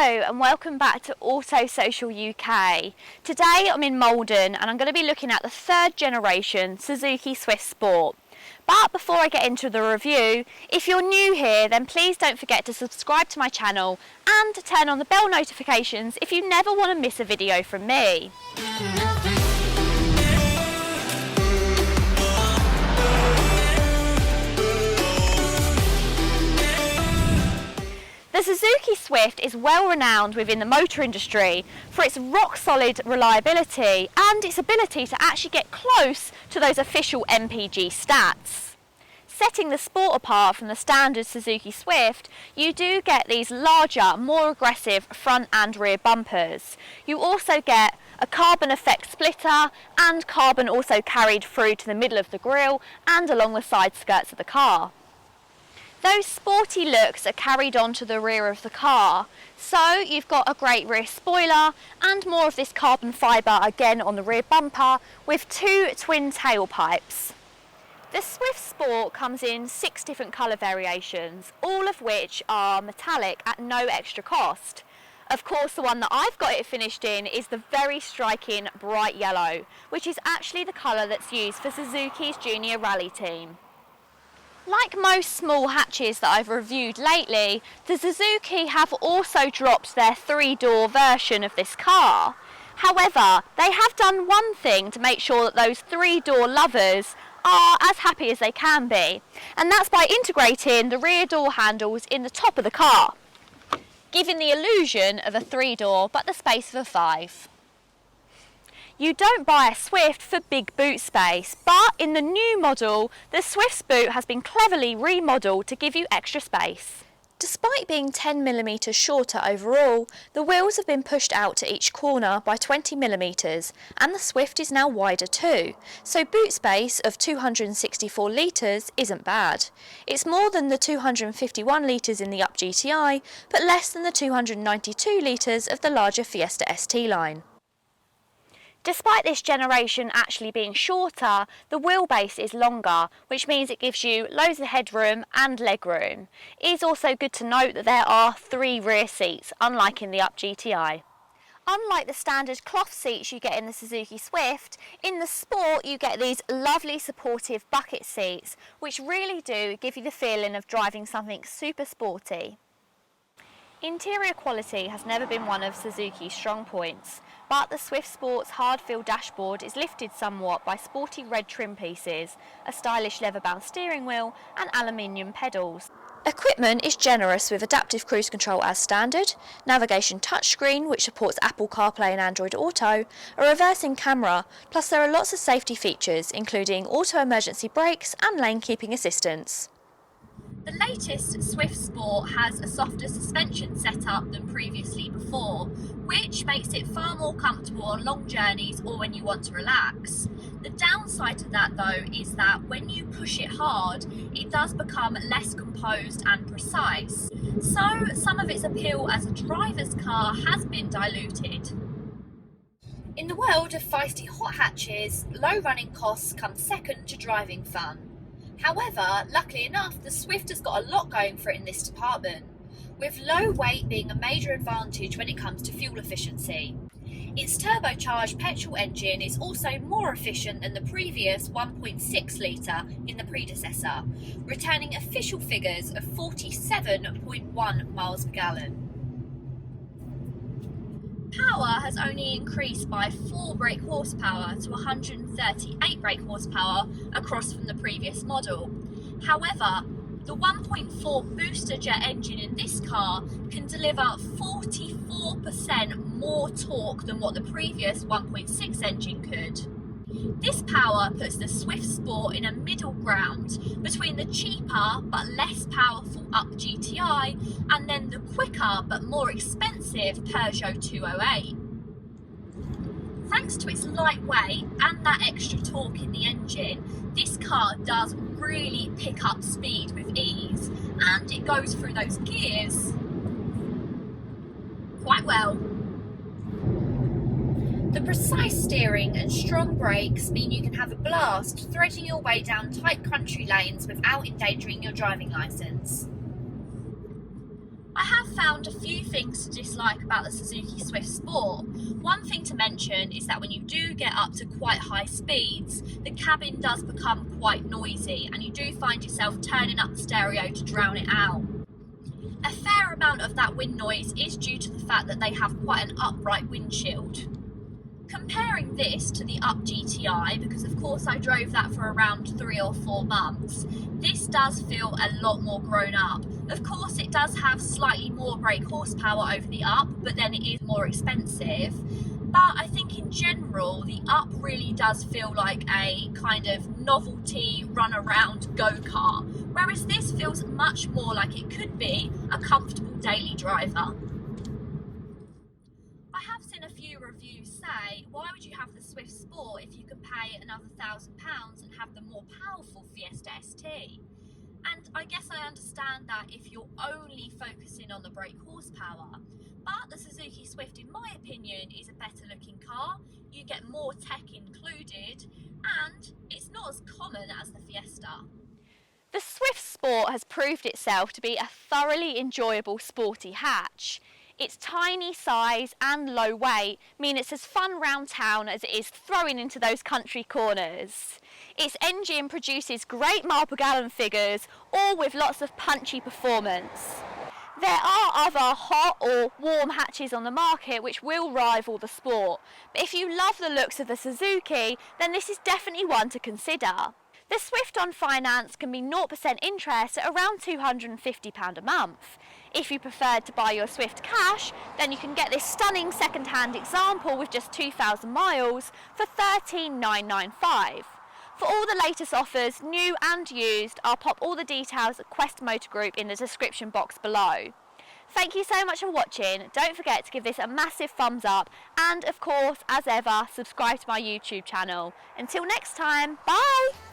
Hello and welcome back to Auto Social UK. Today I'm in Malden and I'm going to be looking at the third generation Suzuki Swift Sport. But before I get into the review, if you're new here then please don't forget to subscribe to my channel and turn on the bell notifications if you never want to miss a video from me. The Suzuki Swift is well renowned within the motor industry for its rock-solid reliability and its ability to actually get close to those official MPG stats. Setting the Sport apart from the standard Suzuki Swift, you do get these larger, more aggressive front and rear bumpers. You also get a carbon effect splitter and carbon also carried through to the middle of the grille and along the side skirts of the car. Those sporty looks are carried on to the rear of the car, so you've got a great rear spoiler and more of this carbon fibre again on the rear bumper with two twin tailpipes. The Swift Sport comes in 6 different colour variations, all of which are metallic at no extra cost. Of course, the one that I've got it finished in is the very striking bright yellow, which is actually the colour that's used for Suzuki's junior rally team. Like most small hatches that I've reviewed lately, the Suzuki have also dropped their 3-door version of this car. However, they have done one thing to make sure that those 3-door lovers are as happy as they can be, and that's by integrating the rear door handles in the top of the car, giving the illusion of a 3-door but the space of a 5. You don't buy a Swift for big boot space, but in the new model, the Swift's boot has been cleverly remodelled to give you extra space. Despite being 10mm shorter overall, the wheels have been pushed out to each corner by 20mm and the Swift is now wider too, so boot space of 264 litres isn't bad. It's more than the 251 litres in the Up GTI, but less than the 292 litres of the larger Fiesta ST line. Despite this generation actually being shorter, the wheelbase is longer, which means it gives you loads of headroom and legroom. It is also good to note that there are 3 rear seats, unlike in the Up GTI. Unlike the standard cloth seats you get in the Suzuki Swift, in the Sport you get these lovely supportive bucket seats, which really do give you the feeling of driving something super sporty. Interior quality has never been one of Suzuki's strong points, but the Swift Sport's hard-feel dashboard is lifted somewhat by sporty red trim pieces, a stylish leather-bound steering wheel and aluminium pedals. Equipment is generous with adaptive cruise control as standard, navigation touchscreen which supports Apple CarPlay and Android Auto, a reversing camera, plus there are lots of safety features including auto emergency brakes and lane keeping assistance. The latest Swift Sport has a softer suspension setup than previously before, which makes it far more comfortable on long journeys or when you want to relax. The downside to that though is that when you push it hard, it does become less composed and precise. So some of its appeal as a driver's car has been diluted. In the world of feisty hot hatches, low running costs come second to driving fun. However, luckily enough, the Swift has got a lot going for it in this department, with low weight being a major advantage when it comes to fuel efficiency. Its turbocharged petrol engine is also more efficient than the previous 1.6 litre in the predecessor, returning official figures of 47.1 miles per gallon. Power has only increased by 4 brake horsepower to 138 brake horsepower across from the previous model. However, the 1.4 booster jet engine in this car can deliver 44% more torque than what the previous 1.6 engine could. This power puts the Swift Sport in a middle ground between the cheaper but less powerful Up GTI and then the quicker but more expensive Peugeot 208. Thanks to its lightweight and that extra torque in the engine, this car does really pick up speed with ease and it goes through those gears quite well. The precise steering and strong brakes mean you can have a blast threading your way down tight country lanes without endangering your driving licence. I have found a few things to dislike about the Suzuki Swift Sport. One thing to mention is that when you do get up to quite high speeds, the cabin does become quite noisy and you do find yourself turning up the stereo to drown it out. A fair amount of that wind noise is due to the fact that they have quite an upright windshield. Comparing this to the Up GTI, because of course I drove that for around 3 or 4 months, this does feel a lot more grown up. Of course it does have slightly more brake horsepower over the Up, but then it is more expensive. But I think in general, the Up really does feel like a kind of novelty run-around go-kart, whereas this feels much more like it could be a comfortable daily driver. I have seen a few reviews say, why would you have the Swift Sport if you could pay another £1,000 and have the more powerful Fiesta ST? And I guess I understand that if you're only focusing on the brake horsepower, but the Suzuki Swift, in my opinion, is a better looking car. You get more tech included, and it's not as common as the Fiesta. The Swift Sport has proved itself to be a thoroughly enjoyable sporty hatch. Its tiny size and low weight mean it's as fun round town as it is throwing into those country corners. Its engine produces great mile per gallon figures, all with lots of punchy performance. There are other hot or warm hatches on the market which will rival the Sport, but if you love the looks of the Suzuki, then this is definitely one to consider. The Swift on finance can be 0% interest at around £250 a month. If you preferred to buy your Swift cash, then you can get this stunning second-hand example with just 2,000 miles for £13,995. For all the latest offers, new and used, I'll pop all the details at Quest Motor Group in the description box below. Thank you so much for watching. Don't forget to give this a massive thumbs up and, of course, as ever, subscribe to my YouTube channel. Until next time, bye!